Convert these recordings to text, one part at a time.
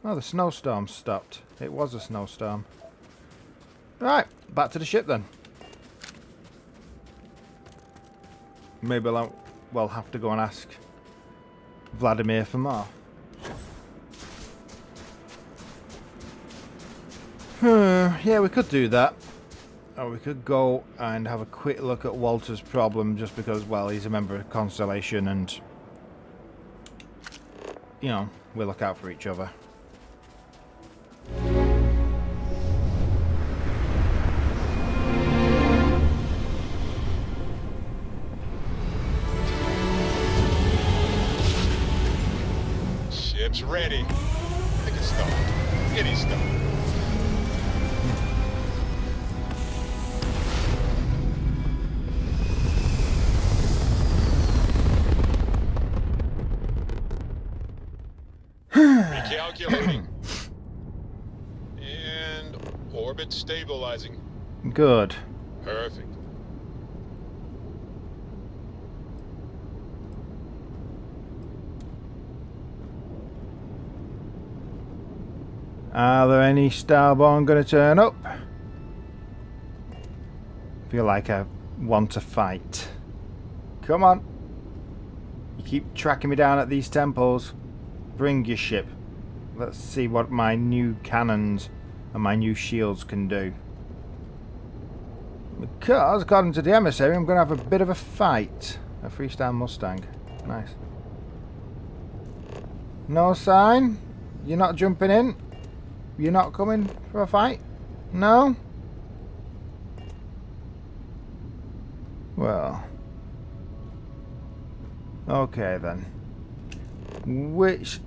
Oh, the snowstorm stopped. It was a snowstorm. Right, back to the ship then. Maybe we'll have to go and ask Vladimir for more. Yeah, we could do that. Or we could go and have a quick look at Walter's problem just because, well, he's a member of Constellation and, you know, we look out for each other. Ship's ready. Pick a start. Any start. Recalculating. And orbit stabilizing. Good. Perfect. Are there any Starborn going to turn up? Feel like I want to fight. Come on. You keep tracking me down at these temples. Bring your ship. Let's see what my new cannons and my new shields can do. Because, according to the emissary, I'm going to have a bit of a fight. A freestyle Mustang. Nice. No sign? You're not jumping in? You're not coming for a fight? No? Well. Okay then. Which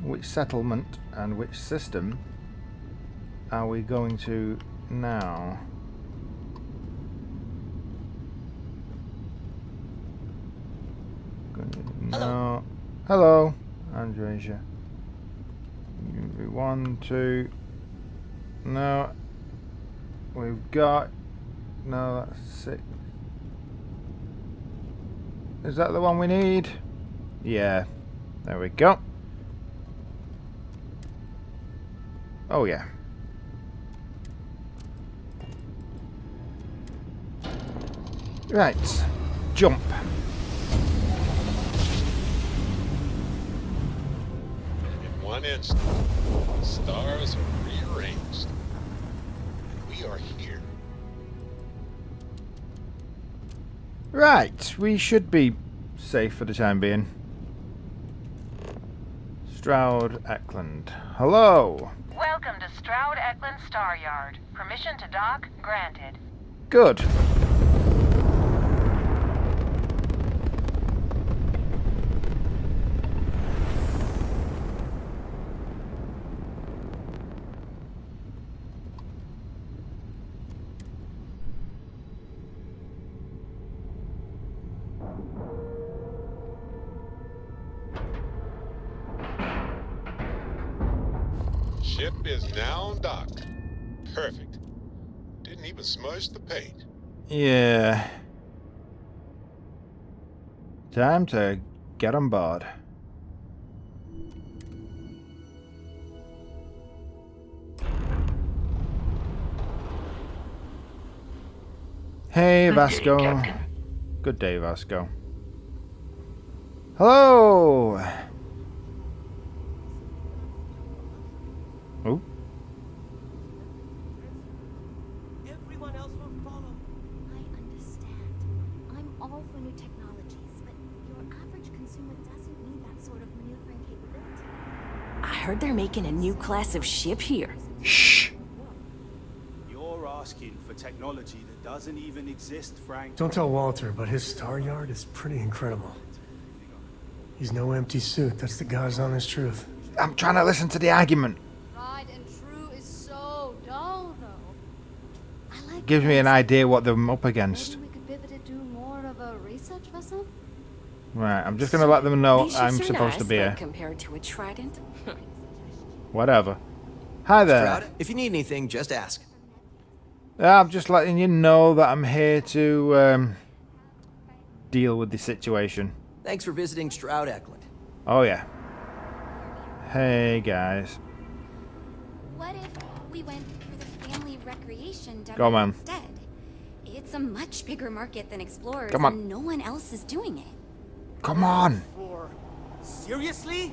which settlement and which system are we going to now? No. Hello, Andresia. 1, 2. No. We've got. No, that's 6. Is that the one we need? Yeah. There we go. Oh, yeah. Right. Jump. In one instant, the stars are rearranged. And we are here. Right. We should be safe for the time being. Stroud-Eckland. Hello. Welcome to Stroud-Eckland Star Yard. Permission to dock granted. Good. Ship is now docked. Perfect. Didn't even smudge the paint. Yeah. Time to get on board. Hey, Vasco. Good day, Vasco. Hello. Oh. Everyone else will follow. I understand. I'm all for new technologies, but your average consumer doesn't need that sort of maneuvering capability. I heard they're making a new class of ship here. Shh. You're asking for technology that doesn't even exist, Frank. Don't tell Walter, but his star yard is pretty incredible. He's no empty suit. That's the God's honest truth. I'm trying to listen to the argument. Tried and true is so dull, though. I like Gives me an this. idea what they're up against. Maybe we could pivot to do more of a research vessel? Right, I'm just gonna let them know These I'm ships are supposed to nice, be but here. compared to a trident. Whatever. Hi there. Stroud, if you need anything, just ask. I'm just letting you know that I'm here to deal with the situation. Thanks for visiting Stroud-Eckland. Oh yeah. Hey, guys. What if we went for the family recreation demo Go on. instead? It's a much bigger market than Explorers, Come on. and no one else is doing it. Come on. Seriously?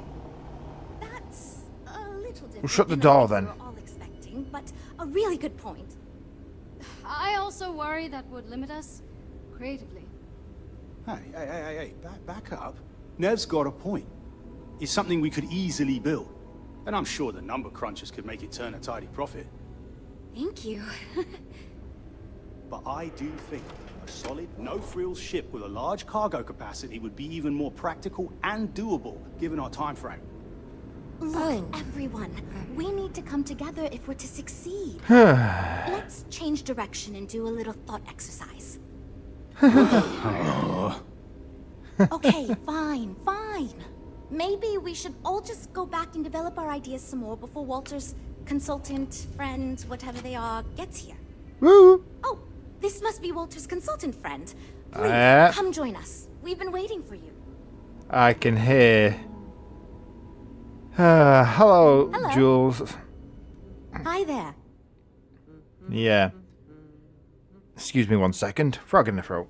That's a little different. Well, shut the than door, what we then. were all expecting, but a really good point. I also worry that would limit us creatively. Hey, back up. Nev's got a point. It's something we could easily build. And I'm sure the number crunchers could make it turn a tidy profit. Thank you. But I do think a solid, no-frills ship with a large cargo capacity would be even more practical and doable, given our time frame. Look, everyone, we need to come together if we're to succeed. Let's change direction and do a little thought exercise. Okay, fine. Maybe we should all just go back and develop our ideas some more before Walter's consultant, friend, whatever they are, gets here. Woo! Oh, this must be Walter's consultant friend. Please, come join us. We've been waiting for you. I can hear. Hello, Hello. Jules. Hi there. Yeah. Excuse me 1 second. Frog in the throat.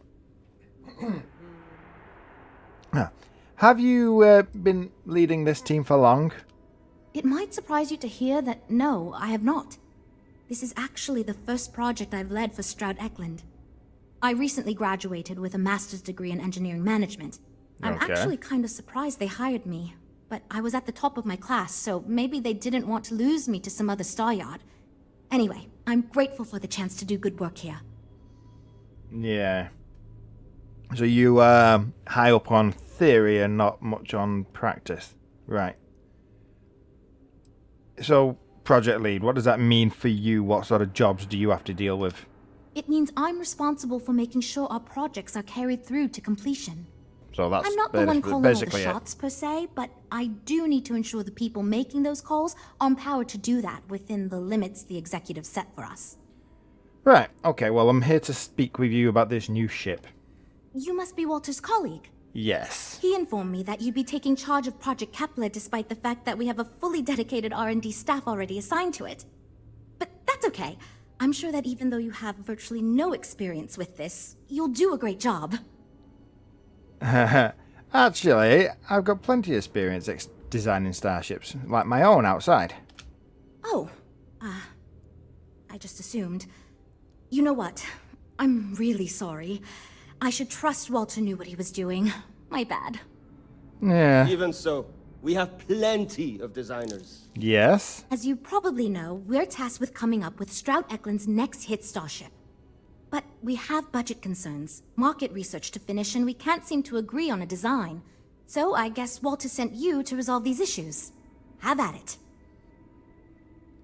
Have you been leading this team for long? It might surprise you to hear that no, I have not. This is actually the first project I've led for Stroud-Eckland. I recently graduated with a master's degree in engineering management. I'm Okay. actually kind of surprised they hired me, but I was at the top of my class, so maybe they didn't want to lose me to some other star yard. Anyway, I'm grateful for the chance to do good work here. Yeah. So you high up on theory and not much on practice. Right. So, project lead, what does that mean for you? What sort of jobs do you have to deal with? It means I'm responsible for making sure our projects are carried through to completion. So that's I'm not the one calling all the basically it. shots per se, but I do need to ensure the people making those calls are empowered to do that within the limits the executive set for us. Right, okay, well I'm here to speak with you about this new ship. You must be Walter's colleague. Yes. He informed me that you'd be taking charge of Project Kepler despite the fact that we have a fully dedicated R&D staff already assigned to it. But that's okay. I'm sure that even though you have virtually no experience with this, you'll do a great job. Actually, I've got plenty of experience designing starships, like my own outside. Oh, I just assumed. You know what? I'm really sorry. I should trust Walter knew what he was doing. My bad. Yeah. Even so, we have plenty of designers. Yes? As you probably know, we're tasked with coming up with Stroud-Eckland's next hit starship. But we have budget concerns, market research to finish, and we can't seem to agree on a design. So I guess Walter sent you to resolve these issues. Have at it.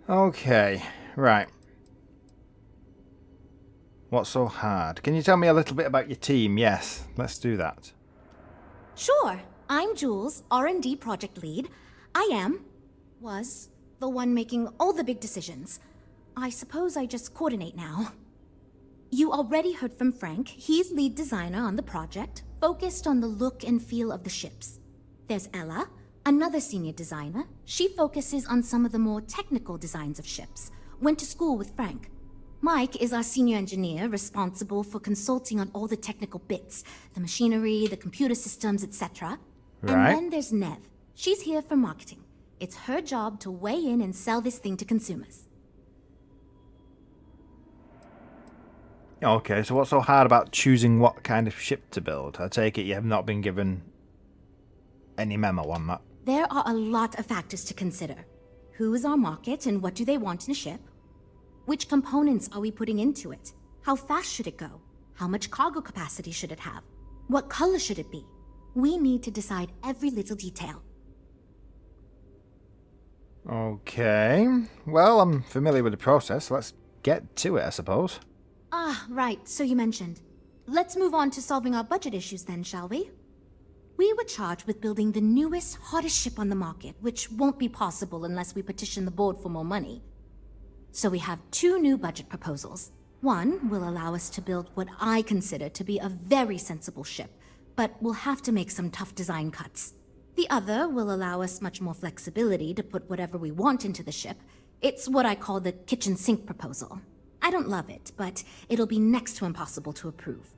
Okay, right. What's so hard? Can you tell me a little bit about your team? Yes, let's do that. Sure. I'm Jules, R&D project lead. was the one making all the big decisions. I suppose I just coordinate now. You already heard from Frank. He's lead designer on the project, focused on the look and feel of the ships. There's Ella, another senior designer. She focuses on some of the more technical designs of ships. Went to school with Frank. Mike is our senior engineer, responsible for consulting on all the technical bits, the machinery, the computer systems, etc. Right. And then there's Nev. She's here for marketing. It's her job to weigh in and sell this thing to consumers. Okay, so what's so hard about choosing what kind of ship to build? I take it you have not been given any memo on that. There are a lot of factors to consider. Who is our market and what do they want in a ship? Which components are we putting into it? How fast should it go? How much cargo capacity should it have? What color should it be? We need to decide every little detail. Okay, well, I'm familiar with the process, so let's get to it, I suppose. Ah, right, so you mentioned. Let's move on to solving our budget issues then, shall we? We were charged with building the newest, hottest ship on the market, which won't be possible unless we petition the board for more money. So we have two new budget proposals. One will allow us to build what I consider to be a very sensible ship, but we'll have to make some tough design cuts. The other will allow us much more flexibility to put whatever we want into the ship. It's what I call the kitchen sink proposal. I don't love it, but it'll be next to impossible to approve.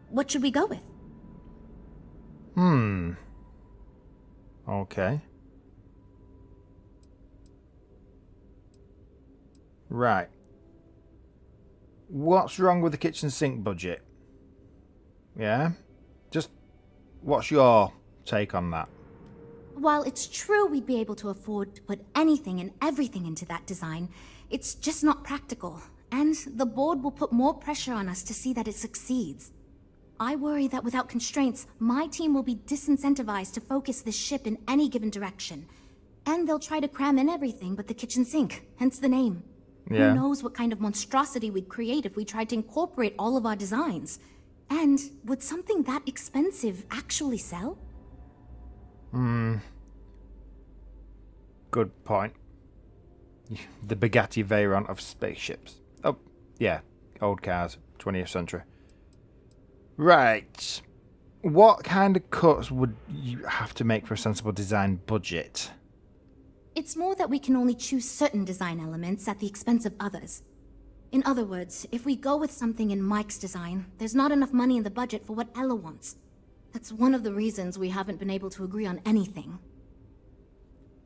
What should we go with? Okay. Right. What's wrong with the kitchen sink budget? Yeah? Just what's your take on that? While it's true we'd be able to afford to put anything and everything into that design, it's just not practical. And the board will put more pressure on us to see that it succeeds. I worry that without constraints, my team will be disincentivized to focus this ship in any given direction. And they'll try to cram in everything but the kitchen sink, hence the name. Yeah. Who knows what kind of monstrosity we'd create if we tried to incorporate all of our designs. And would something that expensive actually sell? Good point. The Bugatti Veyron of spaceships. Oh, yeah. Old cars. 20th century. Right. What kind of cuts would you have to make for a sensible design budget? It's more that we can only choose certain design elements at the expense of others. In other words, if we go with something in Mike's design, there's not enough money in the budget for what Ella wants. That's one of the reasons we haven't been able to agree on anything.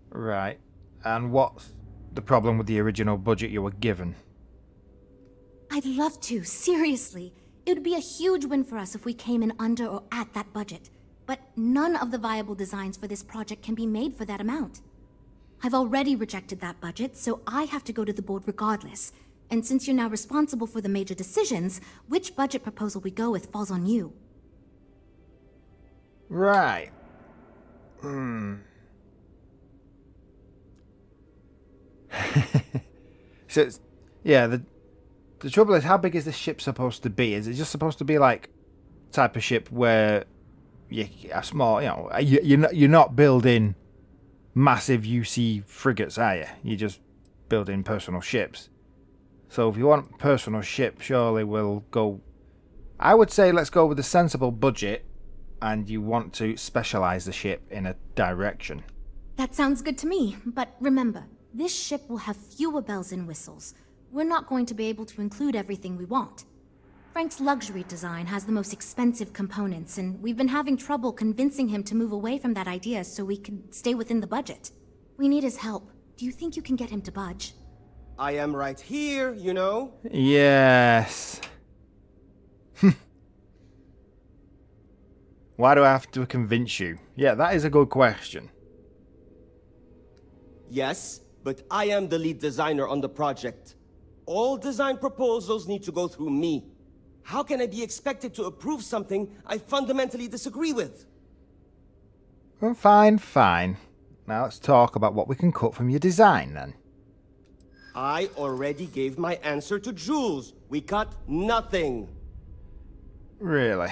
Right. And what's the problem with the original budget you were given? I'd love to, seriously. It would be a huge win for us if we came in under or at that budget. But none of the viable designs for this project can be made for that amount. I've already rejected that budget, so I have to go to the board regardless. And since you're now responsible for the major decisions, which budget proposal we go with falls on you. Right. So it's, yeah, the trouble is, how big is this ship supposed to be? Is it just supposed to be like type of ship where you a small, you're not building massive UC frigates, are you? You're just building personal ships. So if you want personal ship, surely we'll go. I would say let's go with a sensible budget, and you want to specialize the ship in a direction. That sounds good to me, but remember, this ship will have fewer bells and whistles. We're not going to be able to include everything we want. Frank's luxury design has the most expensive components, and we've been having trouble convincing him to move away from that idea so we can stay within the budget. We need his help. Do you think you can get him to budge? I am right here, you know? Yes. Why do I have to convince you? Yeah, that is a good question. Yes, but I am the lead designer on the project. All design proposals need to go through me. How can I be expected to approve something I fundamentally disagree with? Well, fine. Now let's talk about what we can cut from your design then. I already gave my answer to Jules. We cut nothing. Really?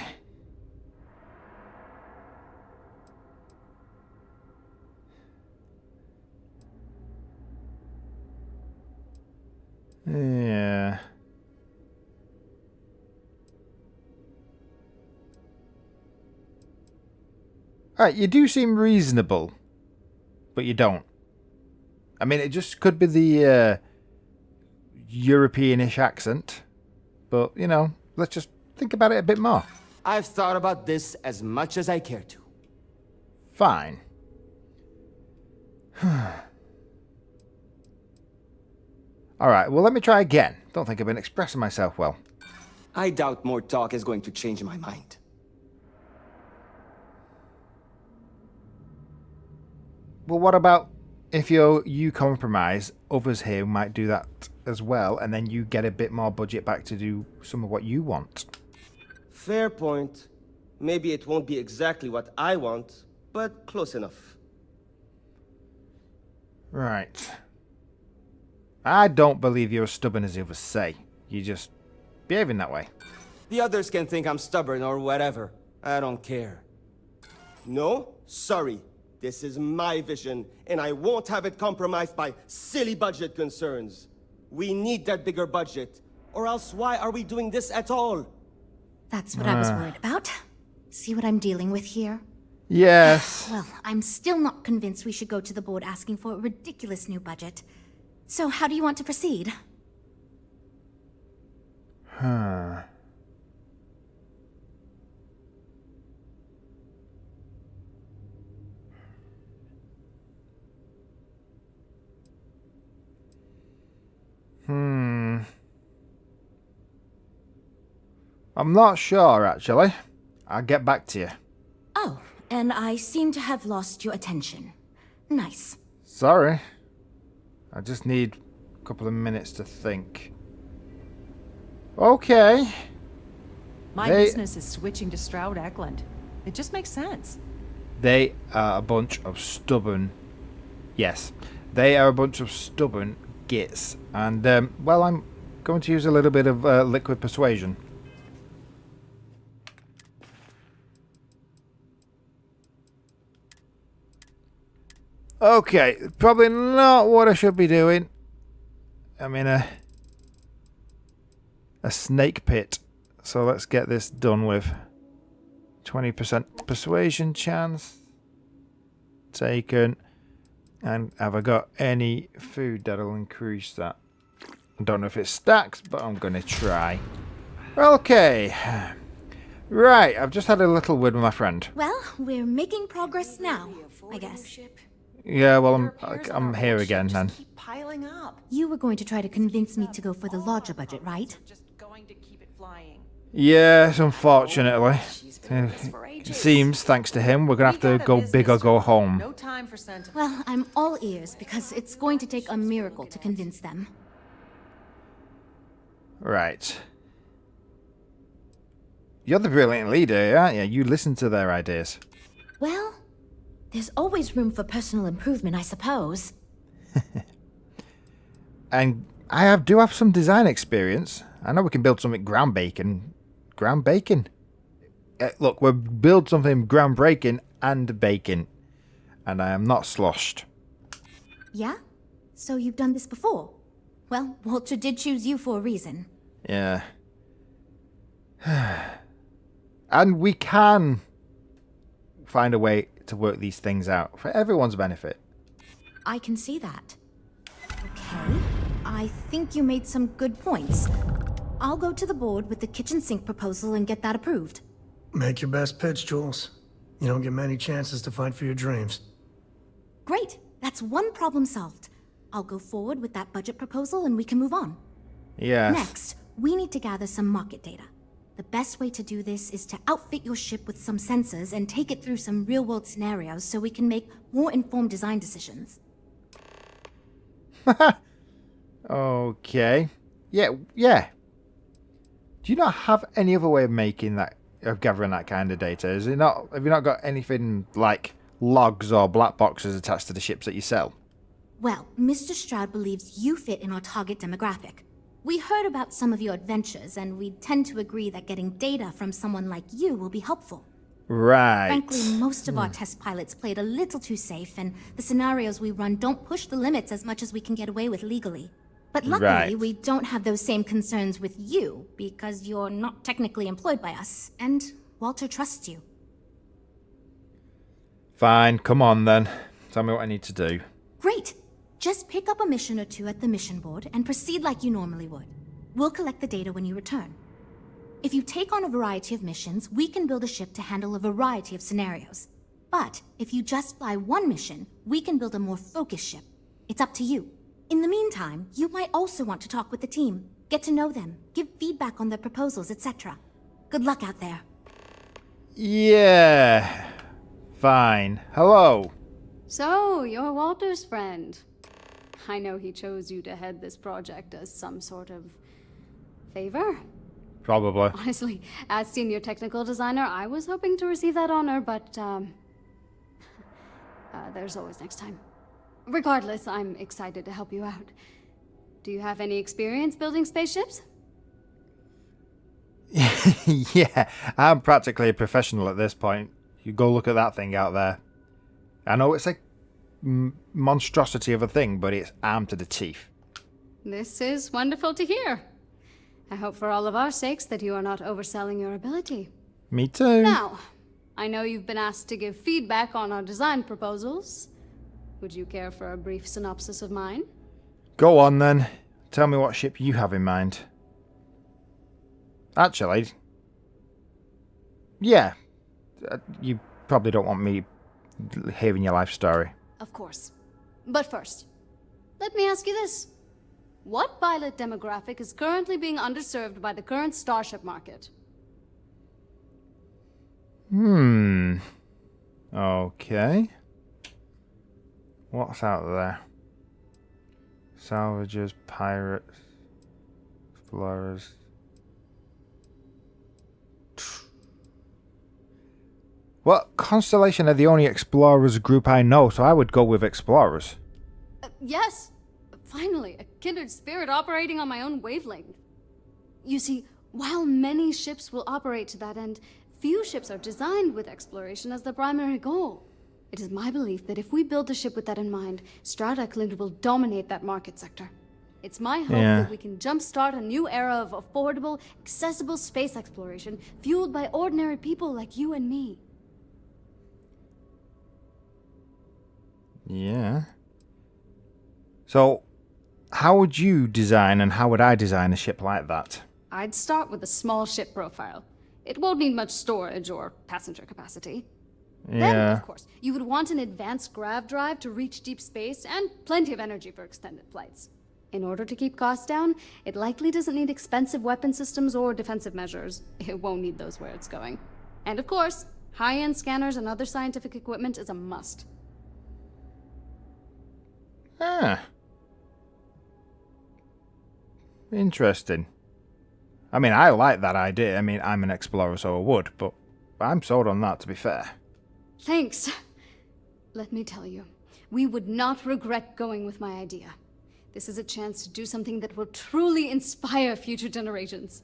Yeah. Alright, you do seem reasonable, but you don't. I mean, it just could be the European-ish accent, but, let's just think about it a bit more. I've thought about this as much as I care to. Fine. Alright, well, let me try again. Don't think I've been expressing myself well. I doubt more talk is going to change my mind. Well, what about if you compromise, others here might do that as well, and then you get a bit more budget back to do some of what you want? Fair point. Maybe it won't be exactly what I want, but close enough. Right. I don't believe you're as stubborn as the others say. You're just behaving that way. The others can think I'm stubborn or whatever. I don't care. No, sorry. This is my vision, and I won't have it compromised by silly budget concerns. We need that bigger budget, or else why are we doing this at all? That's what I was worried about. See what I'm dealing with here? Yes. Well, I'm still not convinced we should go to the board asking for a ridiculous new budget. So how do you want to proceed? Huh. I'm not sure, actually. I'll get back to you. Oh, and I seem to have lost your attention. Nice. Sorry. I just need a couple of minutes to think. Okay. My business is switching to Stroud-Eckland. It just makes sense. They are a bunch of stubborn... Yes. They are a bunch of stubborn gits. And, well, I'm going to use a little bit of liquid persuasion. Okay, probably not what I should be doing. I'm in a snake pit. So let's get this done with. 20% persuasion chance. Taken. And have I got any food that'll increase that? I don't know if it stacks, but I'm going to try. Okay. Right, I've just had a little word with my friend. Well, we're making progress now, I guess. Yeah, well, I'm here again then. Keep piling up. You were going to try to convince me to go for the larger budget, right? Just going to keep it flying. Yes, unfortunately. It seems, thanks to him, we're going to have to go big or go home. No time for sentiment. Well, I'm all ears because it's going to take a miracle to convince them. Right. You're the brilliant leader, aren't you? You listen to their ideas. Well, there's always room for personal improvement, I suppose. And I do have some design experience. I know we can build something groundbreaking. Groundbreaking? Look, we'll build something groundbreaking and baking. And I am not sloshed. Yeah? So you've done this before? Well, Walter did choose you for a reason. Yeah. And we can find a way to work these things out for everyone's benefit. I can see that. Okay. I think you made some good points. I'll go to the board with the kitchen sink proposal and get that approved. Make your best pitch, Jules. You don't get many chances to fight for your dreams. Great. That's one problem solved. I'll go forward with that budget proposal and we can move on. Yes. Next, we need to gather some market data. The best way to do this is to outfit your ship with some sensors and take it through some real-world scenarios so we can make more informed design decisions. Okay. Yeah. Do you not have any other way of making that, of gathering that kind of data? Is it not? Have you not got anything like logs or black boxes attached to the ships that you sell? Well, Mr. Stroud believes you fit in our target demographic. We heard about some of your adventures, and we tend to agree that getting data from someone like you will be helpful. Right. Frankly, most of our test pilots played a little too safe, and the scenarios we run don't push the limits as much as we can get away with legally. But luckily, we don't have those same concerns with you, because you're not technically employed by us, and Walter trusts you. Fine, come on then. Tell me what I need to do. Great! Just pick up a mission or two at the mission board and proceed like you normally would. We'll collect the data when you return. If you take on a variety of missions, we can build a ship to handle a variety of scenarios. But if you just fly one mission, we can build a more focused ship. It's up to you. In the meantime, you might also want to talk with the team, get to know them, give feedback on their proposals, etc. Good luck out there. Yeah. Fine. Hello. So, you're Walter's friend. I know he chose you to head this project as some sort of favor. Probably. Honestly, as senior technical designer, I was hoping to receive that honor, but there's always next time. Regardless, I'm excited to help you out. Do you have any experience building spaceships? Yeah, I'm practically a professional at this point. You go look at that thing out there. I know it's a monstrosity of a thing, but it's armed to the teeth. This is wonderful to hear. I hope for all of our sakes that you are not overselling your ability. Me too. Now, I know you've been asked to give feedback on our design proposals. Would you care for a brief synopsis of mine? Go on then. Tell me what ship you have in mind. Actually, yeah. You probably don't want me hearing your life story. Of course. But first, let me ask you this. What pilot demographic is currently being underserved by the current starship market? Okay. What's out there? Salvagers, pirates, explorers. Well, Constellation are the only explorers group I know, so I would go with explorers. Yes! Finally, a kindred spirit operating on my own wavelength. You see, while many ships will operate to that end, few ships are designed with exploration as their primary goal. It is my belief that if we build a ship with that in mind, Stroud Eklund will dominate that market sector. It's my hope that we can jumpstart a new era of affordable, accessible space exploration, fueled by ordinary people like you and me. Yeah. So, how would you design and how would I design a ship like that? I'd start with a small ship profile. It won't need much storage or passenger capacity. Yeah. Then, of course, you would want an advanced grav drive to reach deep space and plenty of energy for extended flights. In order to keep costs down, it likely doesn't need expensive weapon systems or defensive measures. It won't need those where it's going. And of course, high-end scanners and other scientific equipment is a must. Ah. Interesting. I mean, I like that idea. I mean, I'm an explorer, so I would, but I'm sold on that, to be fair. Thanks. Let me tell you, we would not regret going with my idea. This is a chance to do something that will truly inspire future generations.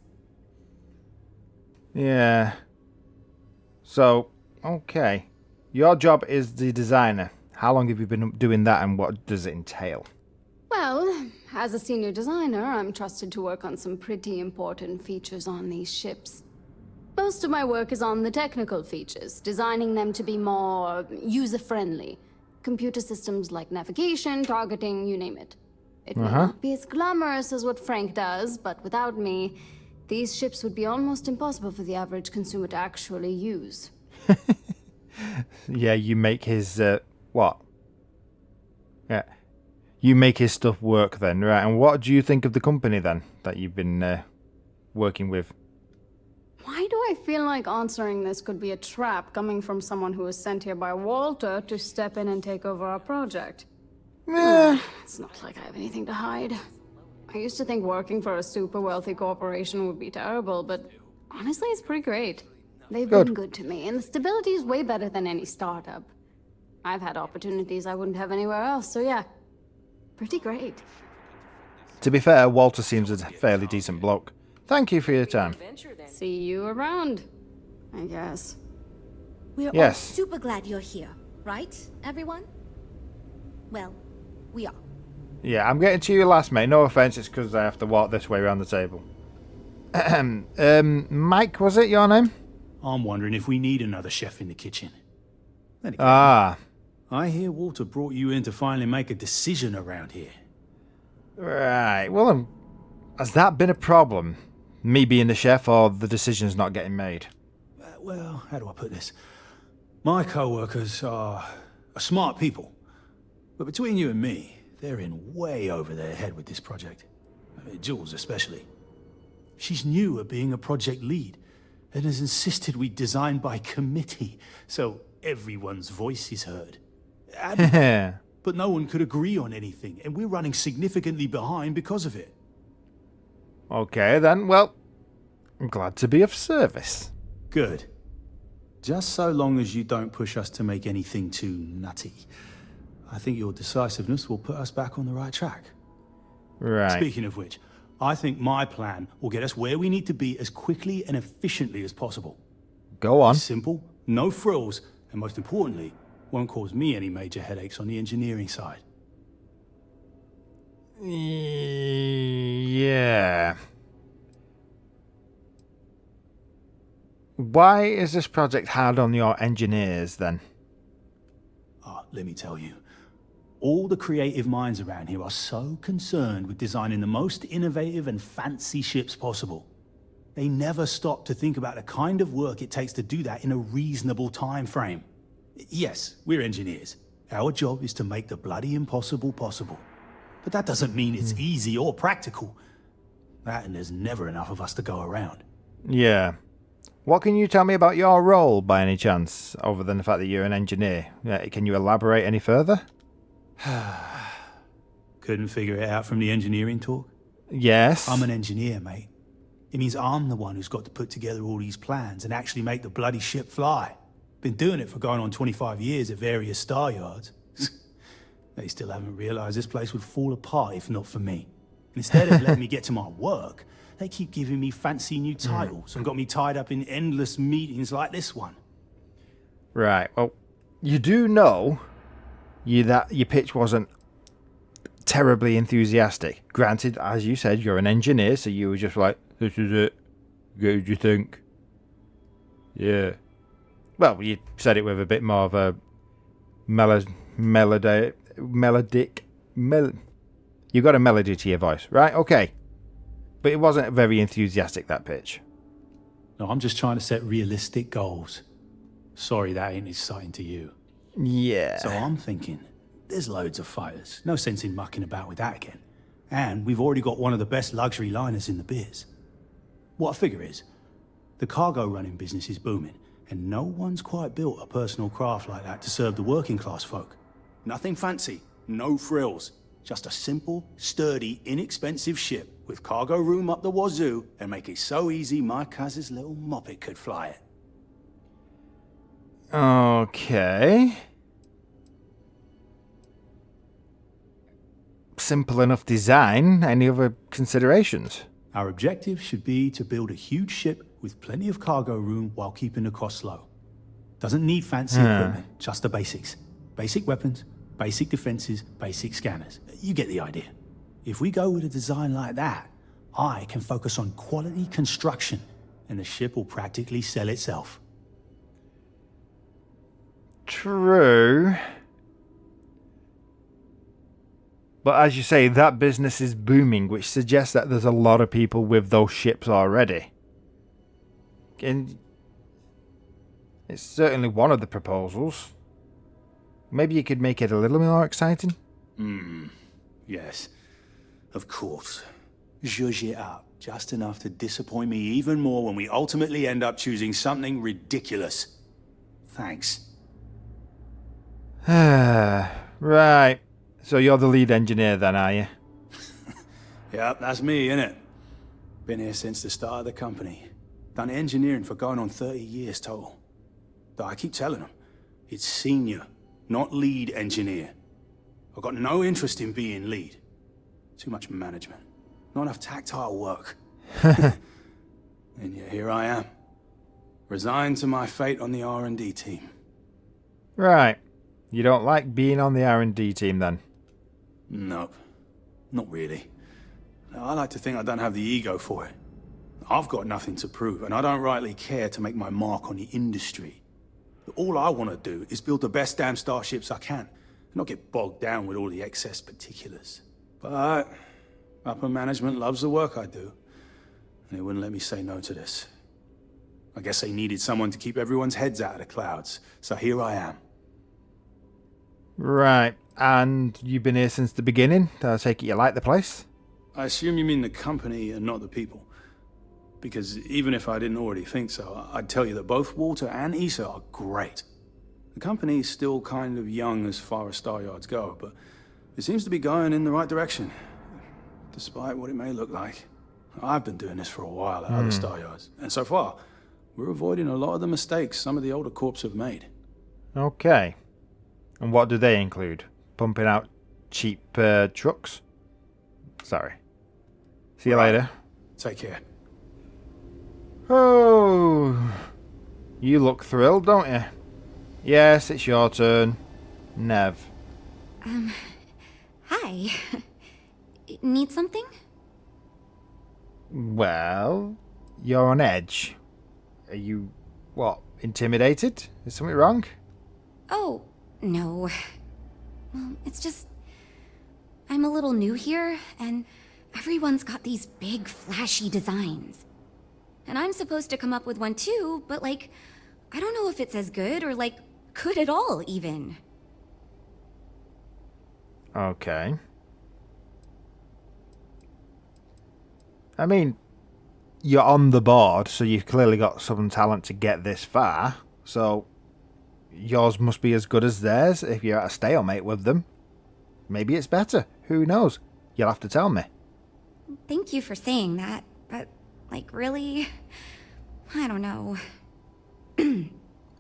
Yeah. So, okay. Your job is the designer. How long have you been doing that and what does it entail? Well, as a senior designer, I'm trusted to work on some pretty important features on these ships. Most of my work is on the technical features, designing them to be more user-friendly. Computer systems like navigation, targeting, you name it. It may not be as glamorous as what Frank does, but without me, these ships would be almost impossible for the average consumer to actually use. Yeah, you make his, what? Yeah. You make his stuff work then, right? And what do you think of the company then, that you've been working with? Why do I feel like answering this could be a trap coming from someone who was sent here by Walter to step in and take over our project? It's not like I have anything to hide. I used to think working for a super wealthy corporation would be terrible, but honestly, it's pretty great. They've been good to me, and the stability is way better than any startup. I've had opportunities I wouldn't have anywhere else, so yeah, pretty great. To be fair, Walter seems a fairly decent bloke. Thank you for your time. See you around, I guess. We're all super glad you're here, right, everyone? Well, we are. Yeah, I'm getting to you last, mate. No offence, it's because I have to walk this way around the table. Mike, was it your name? I'm wondering if we need another chef in the kitchen. Then again, I hear Walter brought you in to finally make a decision around here. Right, well, has that been a problem? Me being the chef or the decisions not getting made? Well, how do I put this? My co-workers are smart people. But between you and me, they're in way over their head with this project. Jules especially. She's new at being a project lead and has insisted we design by committee, so everyone's voice is heard. But no one could agree on anything, and we're running significantly behind because of it. Okay then, well, I'm glad to be of service. Good. Just so long as you don't push us to make anything too nutty. I think your decisiveness will put us back on the right track. Right. Speaking of which, I think my plan will get us where we need to be as quickly and efficiently as possible. Go on. Simple, no frills, and most importantly, won't cause me any major headaches on the engineering side. Yeah. Why is this project hard on your engineers, then? Let me tell you. All the creative minds around here are so concerned with designing the most innovative and fancy ships possible. They never stop to think about the kind of work it takes to do that in a reasonable time frame. Yes, we're engineers. Our job is to make the bloody impossible possible. But that doesn't mean it's easy or practical. That and there's never enough of us to go around. Yeah. What can you tell me about your role, by any chance, other than the fact that you're an engineer? Can you elaborate any further? Couldn't figure it out from the engineering talk? Yes. I'm an engineer, mate. It means I'm the one who's got to put together all these plans and actually make the bloody ship fly. Been doing it for going on 25 years at various star yards. They still haven't realized this place would fall apart if not for me. Instead of letting me get to my work, they keep giving me fancy new titles and got me tied up in endless meetings like this one. Right, well, you do know that your pitch wasn't terribly enthusiastic. Granted, as you said, you're an engineer, so you were just like, this is it. What did you think? Yeah. Well, you said it with a bit more of a melodic. You got a melody to your voice, right? Okay. But it wasn't very enthusiastic, that pitch. No, I'm just trying to set realistic goals. Sorry that ain't exciting to you. Yeah. So I'm thinking, there's loads of fighters. No sense in mucking about with that again. And we've already got one of the best luxury liners in the biz. What I figure is, the cargo running business is booming, and no one's quite built a personal craft like that to serve the working class folk. Nothing fancy, no frills. Just a simple, sturdy, inexpensive ship with cargo room up the wazoo and make it so easy my cousin's little moppet could fly it. Okay. Simple enough design. Any other considerations? Our objective should be to build a huge ship with plenty of cargo room while keeping the costs low. Doesn't need fancy equipment, just the basics. Basic weapons, basic defenses, basic scanners. You get the idea. If we go with a design like that, I can focus on quality construction, and the ship will practically sell itself. True. But as you say, that business is booming, which suggests that there's a lot of people with those ships already. And it's certainly one of the proposals. Maybe you could make it a little more exciting? Yes. Of course. Zhuzh it up, just enough to disappoint me even more when we ultimately end up choosing something ridiculous. Thanks. Right. So you're the lead engineer then, are you? Yep, that's me, innit? Been here since the start of the company. Done engineering for going on 30 years total. Though I keep telling them, it's senior, not lead engineer. I've got no interest in being lead. Too much management. Not enough tactile work. And yet here I am. Resigned to my fate on the R&D team. Right. You don't like being on the R&D team then? Nope. Not really. I like to think I don't have the ego for it. I've got nothing to prove, and I don't rightly care to make my mark on the industry. All I want to do is build the best damn starships I can, and not get bogged down with all the excess particulars. But upper management loves the work I do, and they wouldn't let me say no to this. I guess they needed someone to keep everyone's heads out of the clouds, so here I am. Right. And you've been here since the beginning? I take it you like the place? I assume you mean the company and not the people. Because even if I didn't already think so, I'd tell you that both Walter and Issa are great. The company's still kind of young as far as Star Yards go, but it seems to be going in the right direction, despite what it may look like. I've been doing this for a while at other Star Yards, and so far, we're avoiding a lot of the mistakes some of the older corps have made. Okay. And what do they include? Pumping out cheap trucks? Sorry. See you later. Take care. Oh, you look thrilled, don't you? Yes, it's your turn. Nev. Hi. Need something? Well, you're on edge. Are you What, intimidated? Is something wrong? Oh, no. Well, it's just... I'm a little new here, and everyone's got these big, flashy designs. And I'm supposed to come up with one too, but like, I don't know if it's as good or like, good at all, even. Okay. I mean, you're on the board, so you've clearly got some talent to get this far. So, yours must be as good as theirs if you're at a stalemate with them. Maybe it's better. Who knows? You'll have to tell me. Thank you for saying that, but, like, really? I don't know.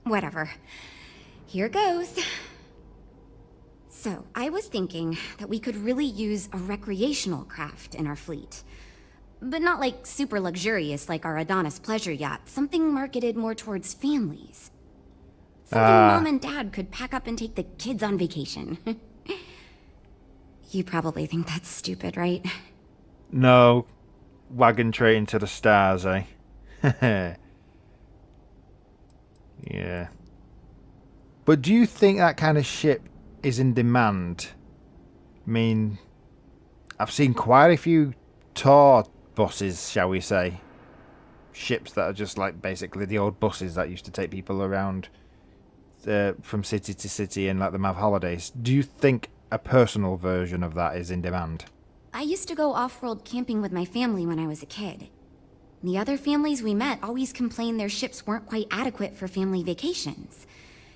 Whatever. Here goes. So, I was thinking that we could really use a recreational craft in our fleet. But not like super luxurious like our Adonis pleasure yacht. Something marketed more towards families. Something Mom and Dad could pack up and take the kids on vacation. You probably think that's stupid, right? No. Wagon train to the stars, eh? Yeah. But do you think that kind of ship is in demand? I mean, I've seen quite a few tour buses, shall we say. Ships that are just like basically the old buses that used to take people around from city to city and let them have holidays. Do you think a personal version of that is in demand? I used to go off-world camping with my family when I was a kid. The other families we met always complained their ships weren't quite adequate for family vacations.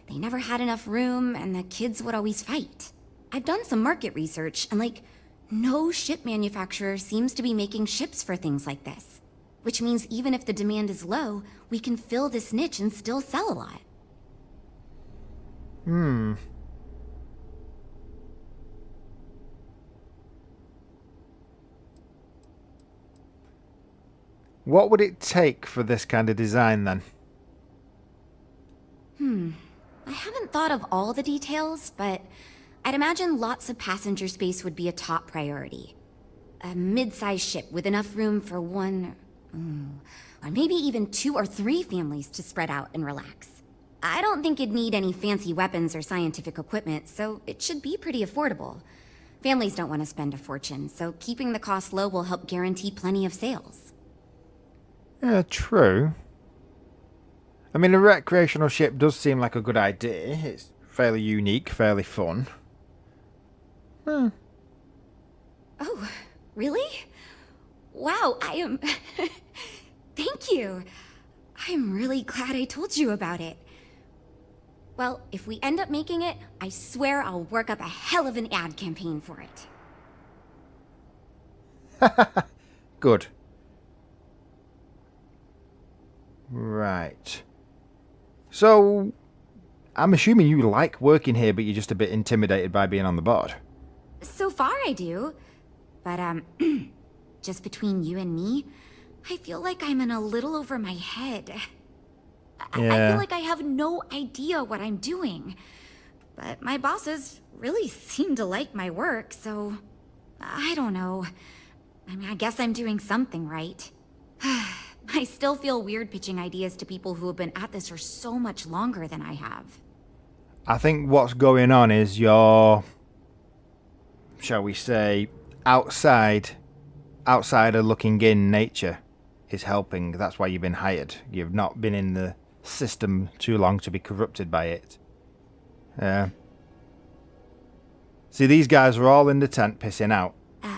They never had enough room, and the kids would always fight. I've done some market research, and like, no ship manufacturer seems to be making ships for things like this. Which means even if the demand is low, we can fill this niche and still sell a lot. What would it take for this kind of design then? I haven't thought of all the details, but I'd imagine lots of passenger space would be a top priority. A mid-sized ship with enough room for one, or maybe even 2 or 3 families to spread out and relax. I don't think it'd need any fancy weapons or scientific equipment, so it should be pretty affordable. Families don't want to spend a fortune, so keeping the cost low will help guarantee plenty of sales. Yeah, true. I mean, a recreational ship does seem like a good idea. It's fairly unique, fairly fun. Oh, really? Wow, I am... Thank you. I'm really glad I told you about it. Well, if we end up making it, I swear I'll work up a hell of an ad campaign for it. Good. Right. So, I'm assuming you like working here, but you're just a bit intimidated by being on the board. So far I do. But, just between you and me, I feel like I'm in a little over my head. I feel like I have no idea what I'm doing. But my bosses really seem to like my work, so... I don't know. I mean, I guess I'm doing something right. I still feel weird pitching ideas to people who have been at this for so much longer than I have. I think what's going on is your, shall we say, outsider looking in nature is helping. That's why you've been hired. You've not been in the system too long to be corrupted by it. See, these guys are all in the tent pissing out.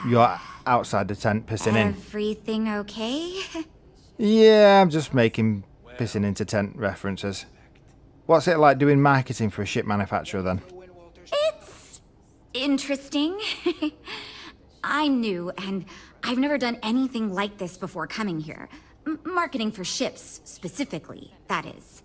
You're outside the tent pissing in. Everything okay? Yeah, I'm just making pissing into tent references. What's it like doing marketing for a ship manufacturer then? It's interesting. I'm new, and I've never done anything like this before coming here. Marketing for ships, specifically, that is.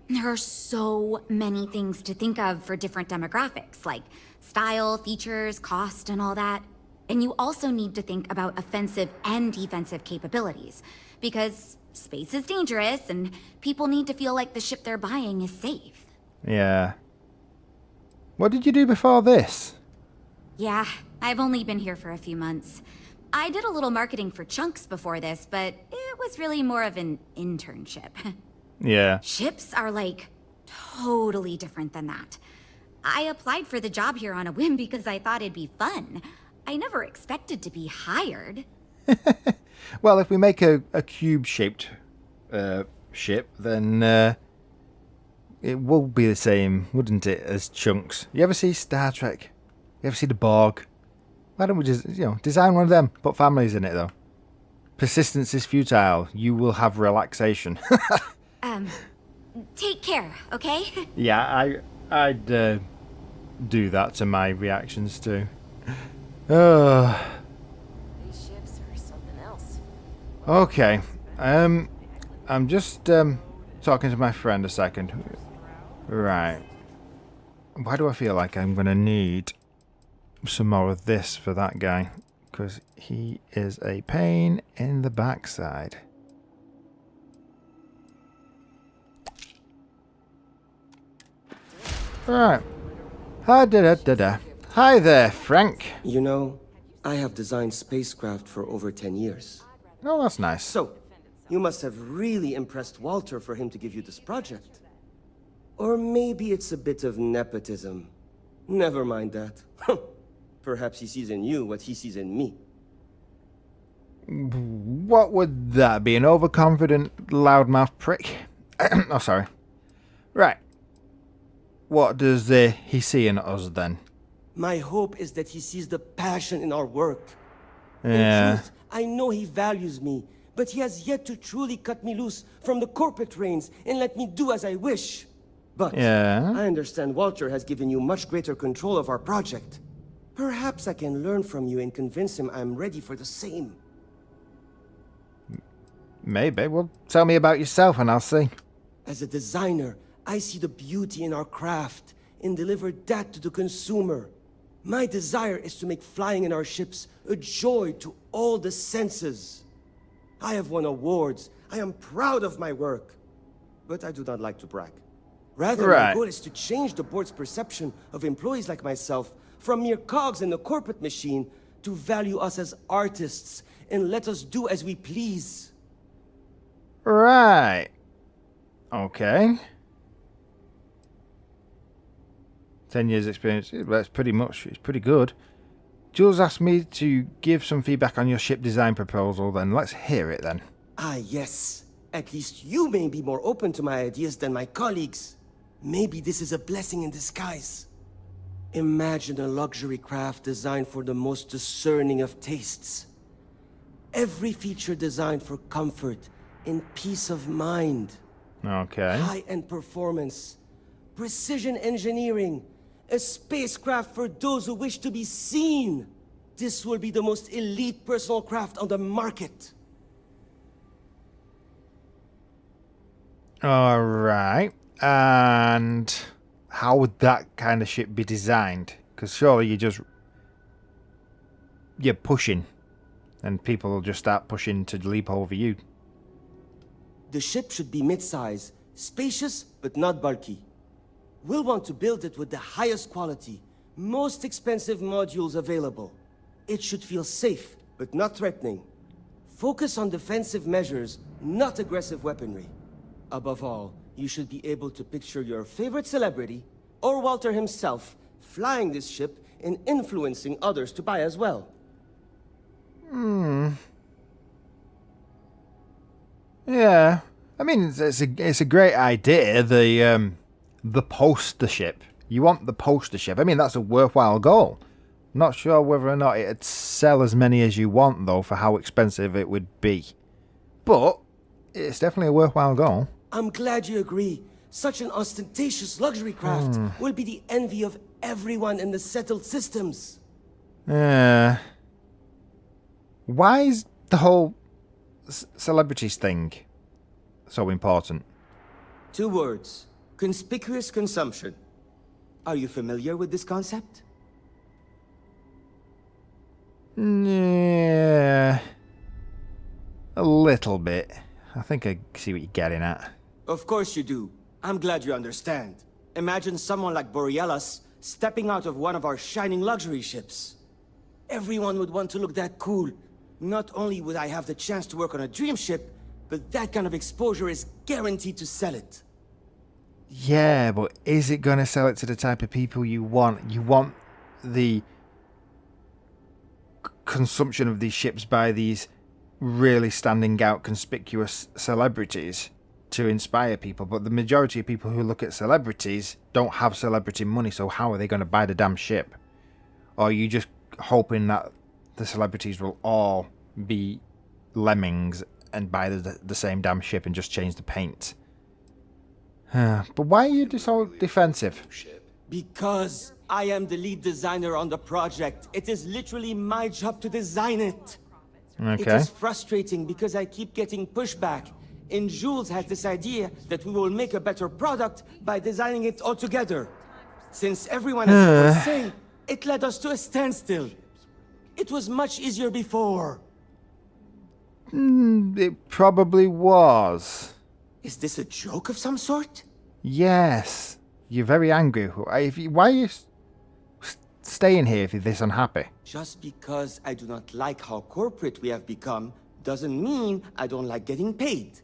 There are so many things to think of for different demographics, like style, features, cost, and all that. And you also need to think about offensive and defensive capabilities, because space is dangerous, and people need to feel like the ship they're buying is safe. Yeah. What did you do before this? Yeah, I've only been here for a few months. I did a little marketing for Chunks before this, but it was really more of an internship. Yeah. Ships are like totally different than that. I applied for the job here on a whim because I thought it'd be fun. I never expected to be hired. Well, if we make a cube-shaped ship, then it will be the same, wouldn't it, as chunks? You ever see Star Trek? You ever see the Borg? Why don't we just, design one of them? Put families in it, though. Persistence is futile. You will have relaxation. Take care, okay? Yeah, I'd do that to my reactions too. Oh. These ships are something else. Okay. I'm just talking to my friend a second. Right. Why do I feel like I'm gonna need some more of this for that guy? Because he is a pain in the backside. Right. Hi there, Frank. You know, I have designed spacecraft for over 10 years. Oh, that's nice. So, you must have really impressed Walter for him to give you this project. Or maybe it's a bit of nepotism. Never mind that. Perhaps he sees in you what he sees in me. What would that be? An overconfident, loudmouth prick? Oh, sorry. Right. What does he see in us then? My hope is that he sees the passion in our work. Yeah. In truth, I know he values me, but he has yet to truly cut me loose from the corporate reins and let me do as I wish. But yeah. I understand Walter has given you much greater control of our project. Perhaps I can learn from you and convince him I'm ready for the same. Maybe. Well, tell me about yourself and I'll see. As a designer, I see the beauty in our craft and deliver that to the consumer. My desire is to make flying in our ships a joy to all the senses. I have won awards. I am proud of my work. But I do not like to brag. Rather, my goal is to change the board's perception of employees like myself from mere cogs in the corporate machine to value us as artists and let us do as we please. Right. Okay. 10 years experience. That's pretty much, it's pretty good. Jules asked me to give some feedback on your ship design proposal then. Let's hear it then. Ah, yes. At least you may be more open to my ideas than my colleagues. Maybe this is a blessing in disguise. Imagine a luxury craft designed for the most discerning of tastes. Every feature designed for comfort and peace of mind. Okay. High-end performance, precision engineering, a spacecraft for those who wish to be seen. This will be the most elite personal craft on the market. All right. And how would that kind of ship be designed? Because surely you're pushing, and people will just start pushing to leap over you. The ship should be mid-size, spacious but not bulky. We'll want to build it with the highest quality, most expensive modules available. It should feel safe but not threatening. Focus on defensive measures, not aggressive weaponry. Above all, you should be able to picture your favorite celebrity, or Walter himself, flying this ship and influencing others to buy as well. Yeah. I mean, it's a great idea, the poster ship. You want the poster ship. I mean, that's a worthwhile goal. Not sure whether or not it'd sell as many as you want, though, for how expensive it would be. But it's definitely a worthwhile goal. I'm glad you agree. Such an ostentatious luxury craft will be the envy of everyone in the settled systems. Why is the whole celebrities thing so important? 2 words. Conspicuous consumption. Are you familiar with this concept? Yeah. A little bit. I think I see what you're getting at. Of course you do. I'm glad you understand. Imagine someone like Borealis stepping out of one of our shining luxury ships. Everyone would want to look that cool. Not only would I have the chance to work on a dream ship, but that kind of exposure is guaranteed to sell it. Yeah, but is it going to sell it to the type of people you want? You want the consumption of these ships by these really standing out, conspicuous celebrities to inspire people. But the majority of people who look at celebrities don't have celebrity money, so how are they going to buy the damn ship? Or are you just hoping that the celebrities will all be lemmings and buy the same damn ship and just change the paint? But why are you so defensive? Because I am the lead designer on the project. It is literally my job to design it. Okay. It is frustrating because I keep getting pushback. And Jules has this idea that we will make a better product by designing it all together. Since everyone has a say, it led us to a standstill. It was much easier before. It probably was. Is this a joke of some sort? Yes. You're very angry. Why are you staying here if you're this unhappy? Just because I do not like how corporate we have become doesn't mean I don't like getting paid.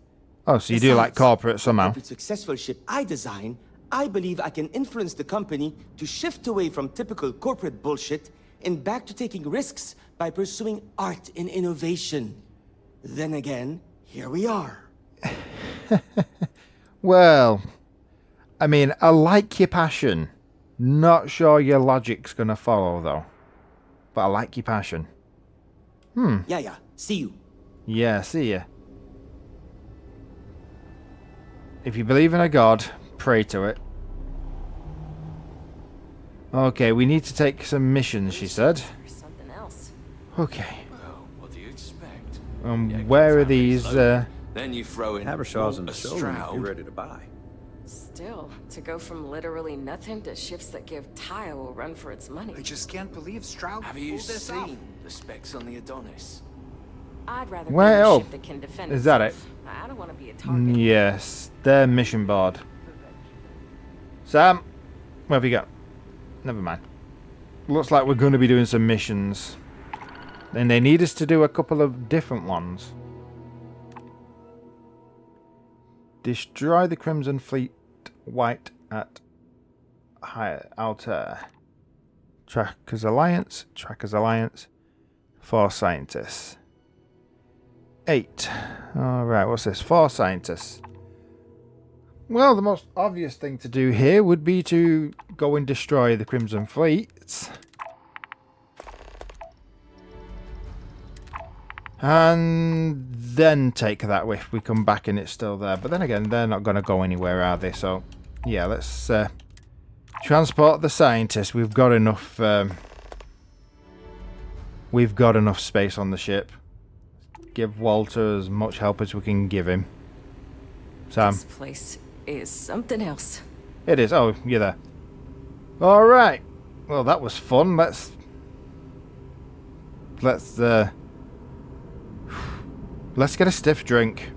Oh, so you do like corporate somehow. Every successful ship I design, I believe I can influence the company to shift away from typical corporate bullshit and back to taking risks by pursuing art and innovation. Then again, here we are. Well, I mean, I like your passion. Not sure your logic's gonna follow, though. But I like your passion. Yeah. See you. Yeah, see ya. If you believe in a god, pray to it. Okay, we need to take some missions, she said. Something else. Okay. Well, what do you expect? Where are these, Then you throw in Habershaw's in the a showroom if Stroud. you're ready to buy. Still, to go from literally nothing to ships that give Tyre will run for its money. I just can't believe Stroud Have you pulled this off. seen the specs on the Adonis? I'd rather Well, be a ship that can defend is that itself. I don't want to be a target. Yes, their mission board. Sam, what have you got? Never mind. Looks like we're going to be doing some missions. And they need us to do a couple of different ones. Destroy the Crimson Fleet White at Altair. Trackers Alliance. 4 scientists. 8. Alright, what's this? 4 scientists. Well, the most obvious thing to do here would be to go and destroy the Crimson Fleets. And then take that if we come back and it's still there. But then again, they're not going to go anywhere, are they? So, yeah, let's transport the scientists. We've got enough space on the ship. Give Walter as much help as we can give him. Sam. This place is something else. It is. Oh, you're there. Alright. Well, that was fun. Let's get a stiff drink.